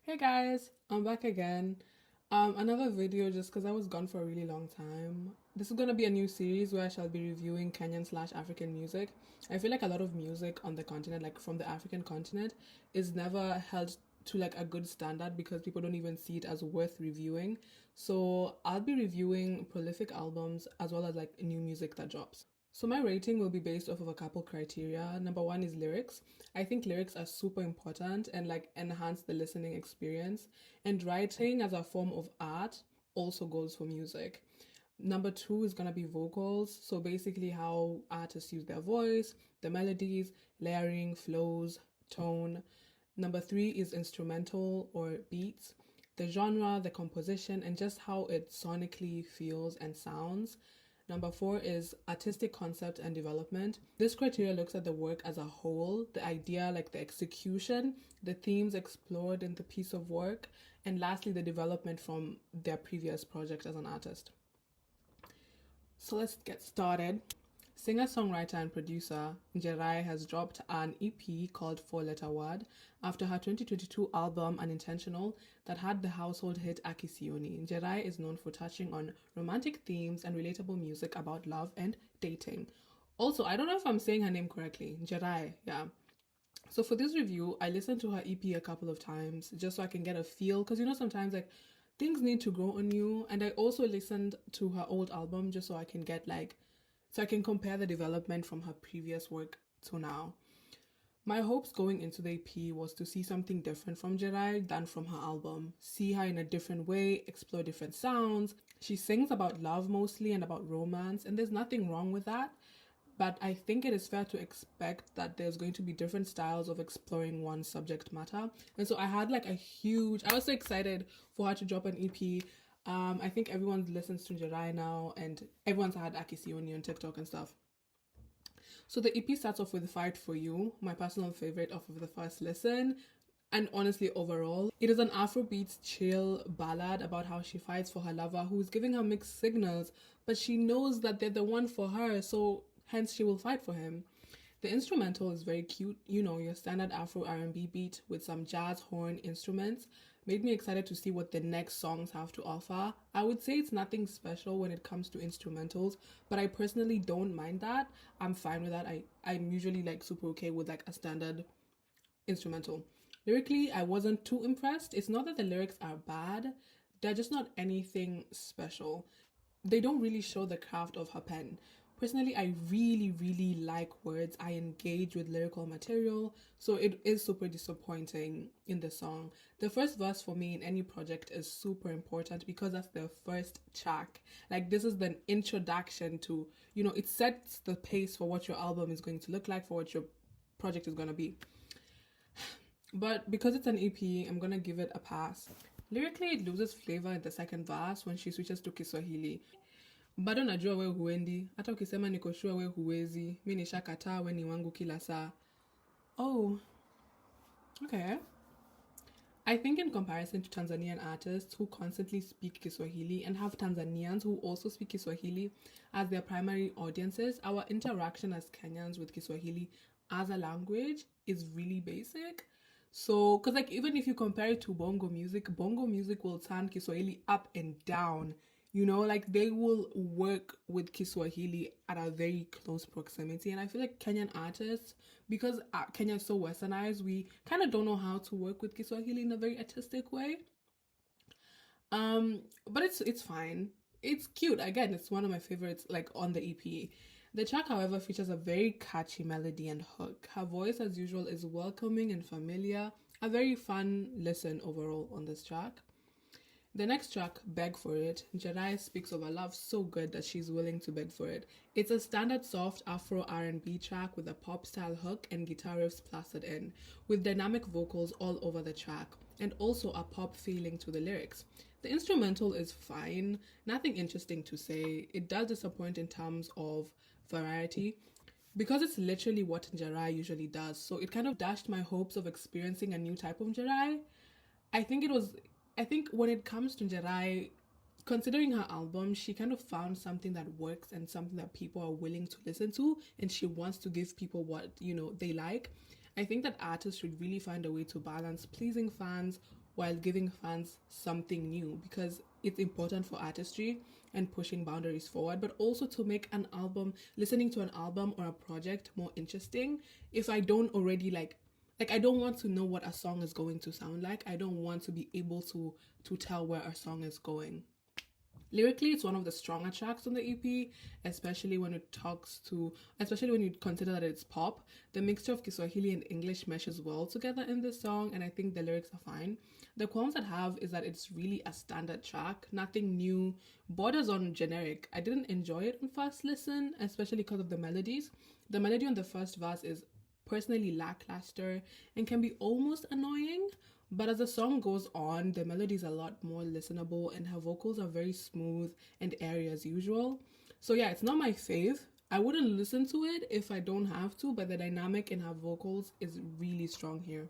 Hey guys, I'm back again. Another video just because I was gone for a really long time. This is gonna be a new series where I shall be reviewing Kenyan/African music. I feel like a lot of music on the continent, like from the African continent, is never held to like a good standard because people don't even see it as worth reviewing. So I'll be reviewing prolific albums as well as like new music that drops. So my rating will be based off of a couple criteria. Number one is lyrics. I think lyrics are super important and like enhance the listening experience. And writing as a form of art also goes for music. Number two is gonna be vocals. So basically how artists use their voice, the melodies, layering, flows, tone. Number three is instrumental or beats, the genre, the composition, and just how it sonically feels and sounds. Number four is artistic concept and development. This criteria looks at the work as a whole, the idea, like the execution, the themes explored in the piece of work, and lastly, the development from their previous project as an artist. So let's get started. Singer-songwriter and producer Njerae has dropped an EP called Four Letter Word after her 2022 album Unintentional that had the household hit Akisioni. Njerae is known for touching on romantic themes and relatable music about love and dating. Also, I don't know if I'm saying her name correctly. Njerae, yeah. So for this review, I listened to her EP a couple of times just so I can get a feel because sometimes like things need to grow on you, and I also listened to her old album just so I can get like so I can compare the development from her previous work to now. My hopes going into the EP was to see something different from Njerae than from her album. See her in a different way, explore different sounds. She sings about love mostly and about romance, and there's nothing wrong with that. But I think it is fair to expect that there's going to be different styles of exploring one subject matter. And so I had like I was so excited for her to drop an EP. I think everyone listens to Njerae now, and everyone's had Akisioni on TikTok and stuff. So the EP starts off with Fight For You, my personal favorite off of the first listen. And honestly, overall, it is an Afrobeats chill ballad about how she fights for her lover who is giving her mixed signals, but she knows that they're the one for her, so hence she will fight for him. The instrumental is very cute, your standard Afro R&B beat with some jazz horn instruments. Made me excited to see what the next songs have to offer. I would say it's nothing special when it comes to instrumentals, but I personally don't mind that. I'm fine with that. I'm usually like super okay with like a standard instrumental. Lyrically, I wasn't too impressed. It's not that the lyrics are bad, they're just not anything special. They don't really show the craft of her pen. Personally, I really like words. I engage with lyrical material, so it is super disappointing in the song. The first verse for me in any project is super important because that's the first track. Like, this is the introduction to, it sets the pace for what your album is going to look like, for what your project is going to be. But because it's an EP, I'm gonna give it a pass. Lyrically, it loses flavor in the second verse when she switches to Kiswahili. Bado najua we huendi, hata ukisema niko sure we huwezi, mi nishakataa we ni wangu kila saa. Oh, okay. I think in comparison to Tanzanian artists who constantly speak Kiswahili and have Tanzanians who also speak Kiswahili as their primary audiences, our interaction as Kenyans with Kiswahili as a language is really basic. So, because like even if you compare it to bongo music will turn Kiswahili up and down. Like they will work with Kiswahili at a very close proximity. And I feel like Kenyan artists, because Kenya is so westernized, we kind of don't know how to work with Kiswahili in a very artistic way. But it's fine. It's cute. Again, it's one of my favorites, like on the EP. The track, however, features a very catchy melody and hook. Her voice, as usual, is welcoming and familiar. A very fun listen overall on this track. The next track, Beg For It, Njerae speaks of a love so good that she's willing to beg for it. It's a standard soft Afro R&B track with a pop-style hook and guitar riffs plastered in, with dynamic vocals all over the track, and also a pop feeling to the lyrics. The instrumental is fine, nothing interesting to say. It does disappoint in terms of variety, because it's literally what Njerae usually does, so it kind of dashed my hopes of experiencing a new type of Njerae. I think when it comes to Njerae, considering her album, she kind of found something that works and something that people are willing to listen to, and she wants to give people what, they like. I think that artists should really find a way to balance pleasing fans while giving fans something new, because it's important for artistry and pushing boundaries forward, but also to make an album, listening to an album or a project more interesting. If I don't already like I don't want to know what a song is going to sound like. I don't want to be able to tell where a song is going. Lyrically, it's one of the stronger tracks on the EP, especially when especially when you consider that it's pop. The mixture of Kiswahili and English meshes well together in this song, and I think the lyrics are fine. The qualms I have is that it's really a standard track, nothing new, borders on generic. I didn't enjoy it on first listen, especially because of the melodies. The melody on the first verse is personally lackluster and can be almost annoying. But as the song goes on, the melody is a lot more listenable and her vocals are very smooth and airy as usual. So yeah, it's not my fave. I wouldn't listen to it if I don't have to, but the dynamic in her vocals is really strong here.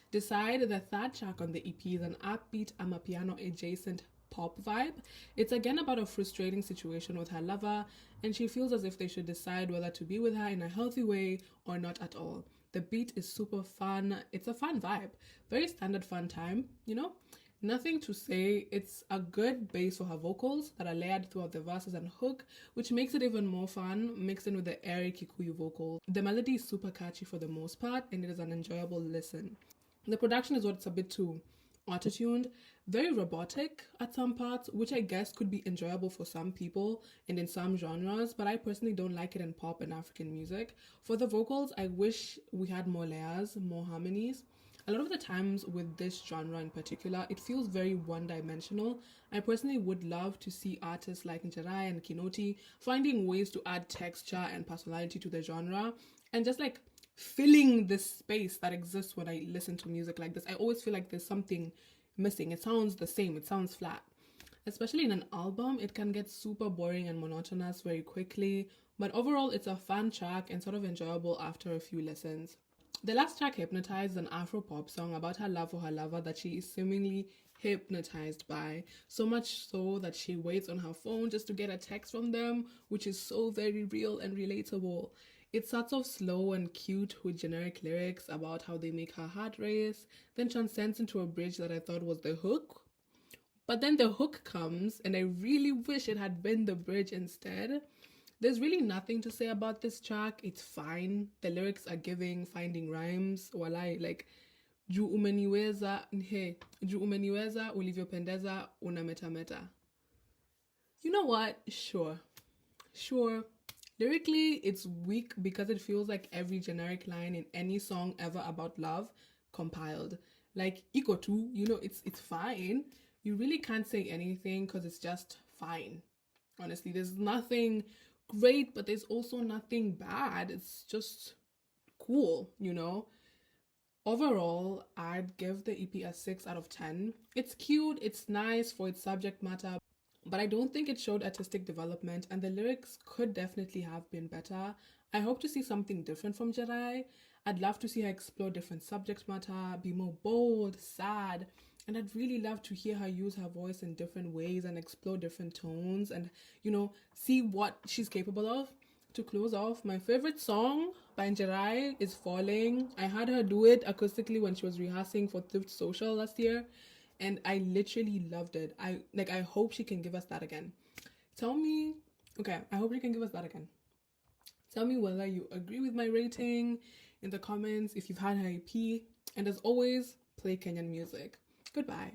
Decide, the third track on the EP, is an upbeat amapiano adjacent pop vibe. It's again about a frustrating situation with her lover, and she feels as if they should decide whether to be with her in a healthy way or not at all. The beat is super fun. It's a fun vibe. Very standard fun time, you know? Nothing to say. It's a good base for her vocals that are layered throughout the verses and hook, which makes it even more fun, mixed in with the airy Kikuyu vocals. The melody is super catchy for the most part, and it is an enjoyable listen. The production is what's a bit too auto-tuned, very robotic at some parts, which I guess could be enjoyable for some people and in some genres, but I personally don't like it in pop and African music. For the vocals, I wish we had more layers, more harmonies. A lot of the times with this genre in particular, it feels very one-dimensional. I personally would love to see artists like Njerae and Kinoti finding ways to add texture and personality to the genre and just like filling this space that exists when I listen to music like this. I always feel like there's something missing. It sounds the same, it sounds flat. Especially in an album, it can get super boring and monotonous very quickly, but overall it's a fun track and sort of enjoyable after a few listens. The last track, Hypnotized, is an Afro-pop song about her love for her lover that she is seemingly hypnotized by, so much so that she waits on her phone just to get a text from them, which is so very real and relatable. It starts off slow and cute with generic lyrics about how they make her heart race, then transcends into a bridge that I thought was the hook. But then the hook comes, and I really wish it had been the bridge instead. There's really nothing to say about this track. It's fine. The lyrics are giving, finding rhymes. Walai, like, juu umeniweza, juu umeniweza, ulivyopendeza, unametameta. You know what? Sure. Lyrically, it's weak because it feels like every generic line in any song ever about love compiled. Like, iko tu, you know, it's fine. You really can't say anything because it's just fine. Honestly, there's nothing great, but there's also nothing bad. It's just cool, you know? Overall, I'd give the EP a 6 out of 10. It's cute, it's nice for its subject matter, but I don't think it showed artistic development, and the lyrics could definitely have been better. I hope to see something different from Njerae. I'd love to see her explore different subject matter, be more bold, sad, and I'd really love to hear her use her voice in different ways and explore different tones and, you know, see what she's capable of. To close off, my favorite song by Njerae is Falling. I had her do it acoustically when she was rehearsing for Thrift Social last year, and I literally loved it. I hope she can give us that again. I hope she can give us that again. Tell me whether you agree with my rating in the comments, if you've had her EP, and as always, play Kenyan music. Goodbye.